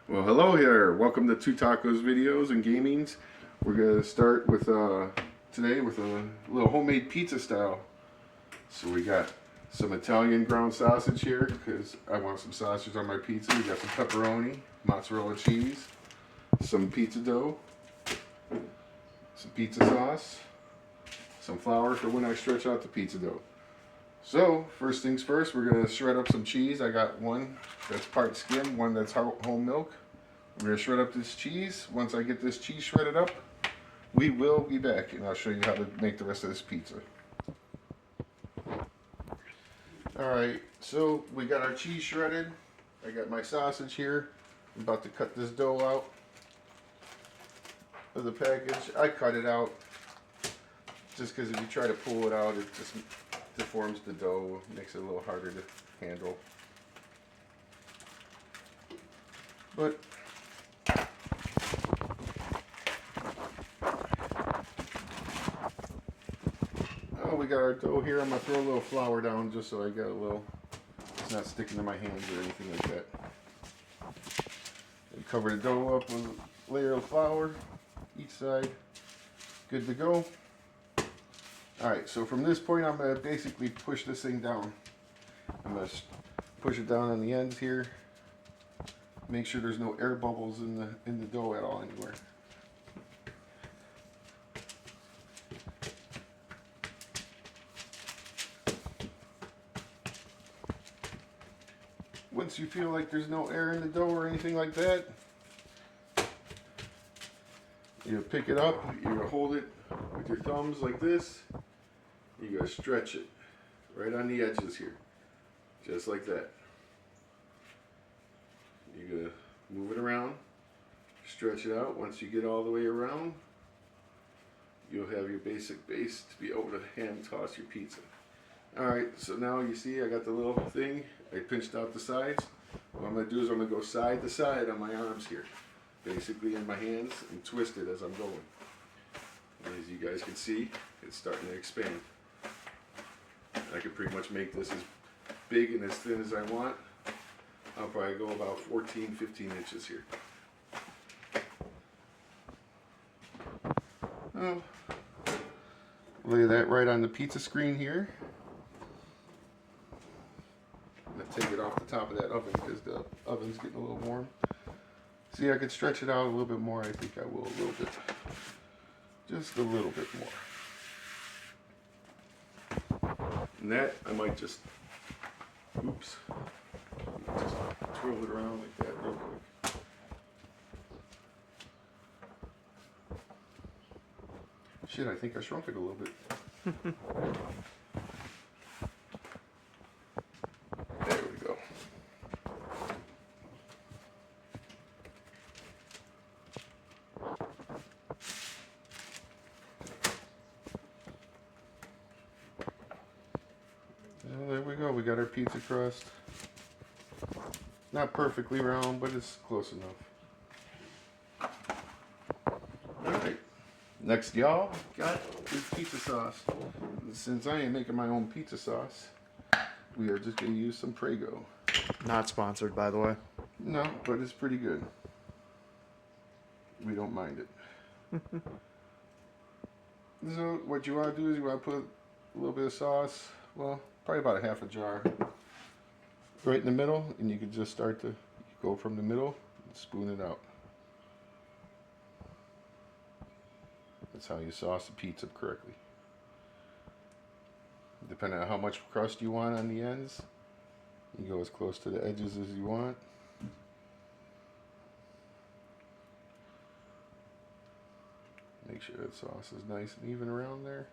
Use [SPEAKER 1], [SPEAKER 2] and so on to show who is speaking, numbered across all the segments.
[SPEAKER 1] Well, hello here. Welcome to Two Tacos Videos and Gamings. We're gonna start with today with a little homemade pizza style. So we got some Italian ground sausage here because I want some sausage on my pizza. We got some pepperoni, mozzarella cheese, some pizza dough, some pizza sauce, some flour for when I stretch out the pizza dough. So first things first, we're gonna shred up some cheese. I got one that's part skim, one that's whole milk. We're gonna shred up this cheese. Once I get this cheese shredded up, we will be back and I'll show you how to make the rest of this pizza. Alright, so we got our cheese shredded. I got my sausage here. I'm about to cut this dough out of the package. I cut it out just because if you try to pull it out, it just deforms the dough, makes it a little harder to handle. But we got our dough here. I'm gonna throw a little flour down just so I got a little, it's not sticking to my hands or anything like that. And cover the dough up with a layer of flour each side. Good to go. Alright, so from this point I'm gonna basically push this thing down. I'm gonna push it down on the ends here. Make sure there's no air bubbles in the dough at all anywhere. Once you feel like there's no air in the dough or anything like that, you pick it up, you hold it with your thumbs like this, you gotta stretch it right on the edges here, just like that. You gotta move it around, stretch it out. Once you get all the way around, you'll have your basic base to be able to hand toss your pizza. Alright, so now you see I got the little thing. I pinched out the sides. What I'm going to do is I'm going to go side to side on my arms here. Basically in my hands and twist it as I'm going. And as you guys can see, it's starting to expand. I can pretty much make this as big and as thin as I want. I'll probably go about 14, 15 inches here. Oh, lay that right on the pizza screen here. Take it off the top of that oven because the oven's getting a little warm. See, I could stretch it out a little bit more. I think I will a little bit. Just a little bit more. And that, I might just, oops, just twirl it around like that real quick. Shit, I think I shrunk it a little bit. There we go, we got our pizza crust. Not perfectly round, but it's close enough. Alright, next y'all got this pizza sauce. Since I ain't making my own pizza sauce, we are just going to use some Prego.
[SPEAKER 2] Not sponsored, by the way.
[SPEAKER 1] No, but it's pretty good. We don't mind it. So what you want to do is you want to put a little bit of sauce, well, probably about a half a jar, right in the middle, and you can just start to go from the middle and spoon it out. That's how you sauce a pizza correctly. Depending on how much crust you want on the ends, you go as close to the edges as you want. Make sure that sauce is nice and even around there.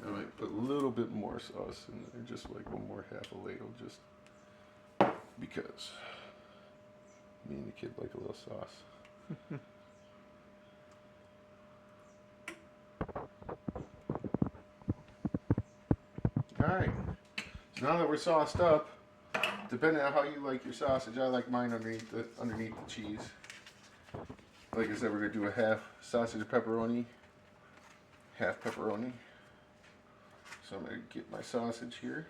[SPEAKER 1] Alright, put a little bit more sauce in there, just like one more half a ladle, just because me and the kid like a little sauce. Alright, so now that we're sauced up, depending on how you like your sausage, I like mine underneath the cheese. Like I said, we're going to do a half sausage pepperoni, half pepperoni. So I'm going to get my sausage here.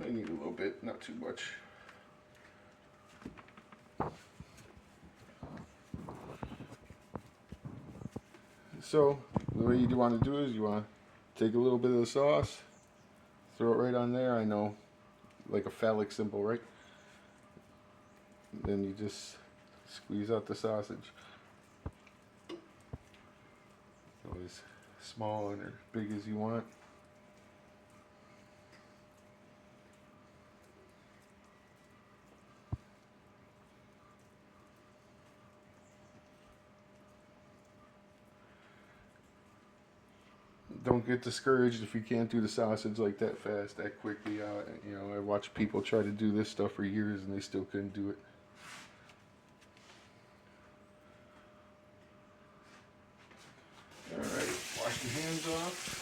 [SPEAKER 1] I need a little bit, not too much. So the way you want to do is you want to take a little bit of the sauce, throw it right on there. I know, like a phallic symbol, right? Then you just squeeze out the sausage. Go as small and as big as you want. Don't get discouraged if you can't do the sausage like that fast, that quickly. You know, I watch people try to do this stuff for years and they still couldn't do it. All right, wash your hands off.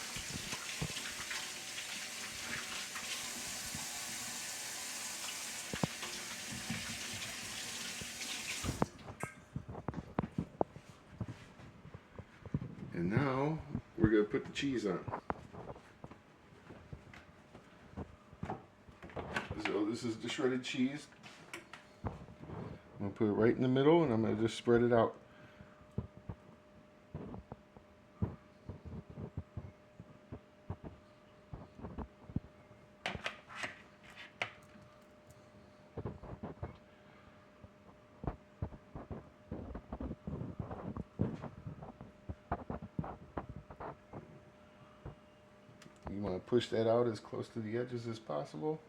[SPEAKER 1] And now we're gonna put the cheese on. So this is the shredded cheese. I'm gonna put it right in the middle and I'm gonna just spread it out. You want to push that out as close to the edges as possible.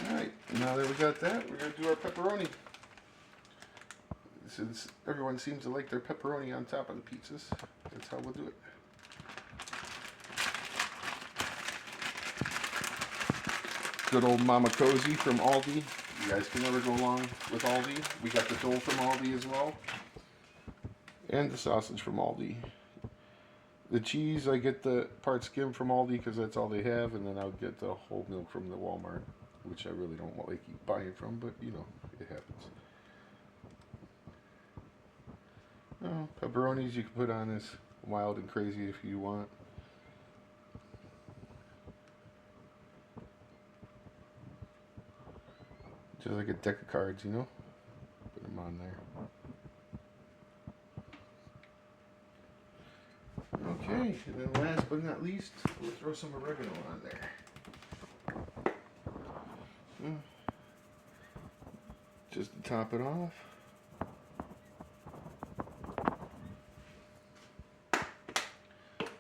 [SPEAKER 1] Alright, now that we got that, we're going to do our pepperoni. Since everyone seems to like their pepperoni on top of the pizzas, that's how we'll do it. Good old Mama Cozy from Aldi. You guys can never go wrong with Aldi. We got the dough from Aldi as well. And the sausage from Aldi. The cheese, I get the part skim from Aldi because that's all they have. And then I'll get the whole milk from the Walmart, which I really don't like buying from, but you know, it happens. Oh, pepperonis you can put on as wild and crazy if you want. Just like a deck of cards, you know? Put them on there. Okay, and then last but not least, we'll throw some oregano on there. Just to top it off.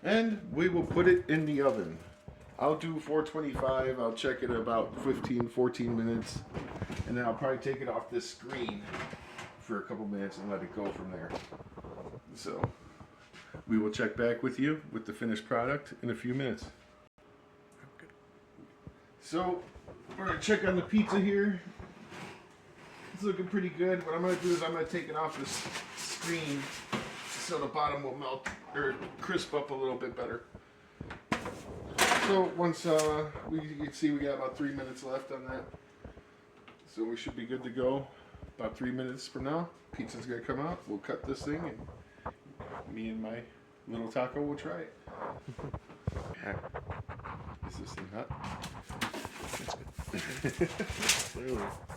[SPEAKER 1] And we will put it in the oven. I'll do 425. I'll check it about 14 minutes. And then I'll probably take it off this screen for a couple minutes and let it go from there. So we will check back with you with the finished product in a few minutes. So we're going to check on the pizza here. It's looking pretty good. What I'm going to do is I'm going to take it off this screen so the bottom will melt or crisp up a little bit better. So once you can see we got about 3 minutes left on that. So we should be good to go. About 3 minutes from now, pizza's gonna come out. We'll cut this thing and me and my little taco will try it. Is this thing hot?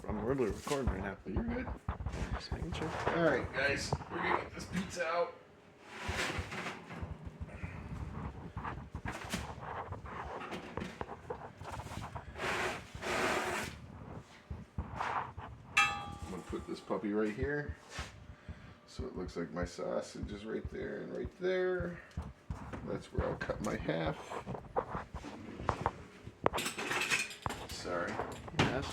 [SPEAKER 2] I'm literally recording right now.
[SPEAKER 1] You're good.
[SPEAKER 2] Just making sure.
[SPEAKER 1] Alright guys, we're gonna get this pizza out. I'm gonna put this puppy right here. So it looks like my sausage is right there and right there. That's where I'll cut my half. Sorry.
[SPEAKER 2] Yes.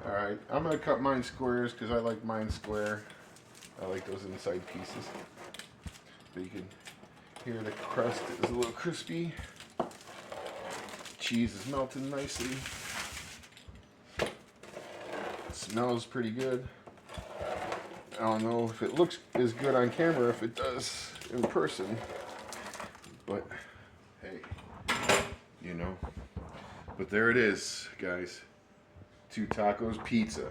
[SPEAKER 1] Alright, I'm going to cut mine squares because I like mine square. I like those inside pieces. But you can hear the crust is a little crispy. Cheese is melting nicely. It smells pretty good. I don't know if it looks as good on camera if it does in person, but hey, you know. But there it is, guys. Two Tacos Pizza.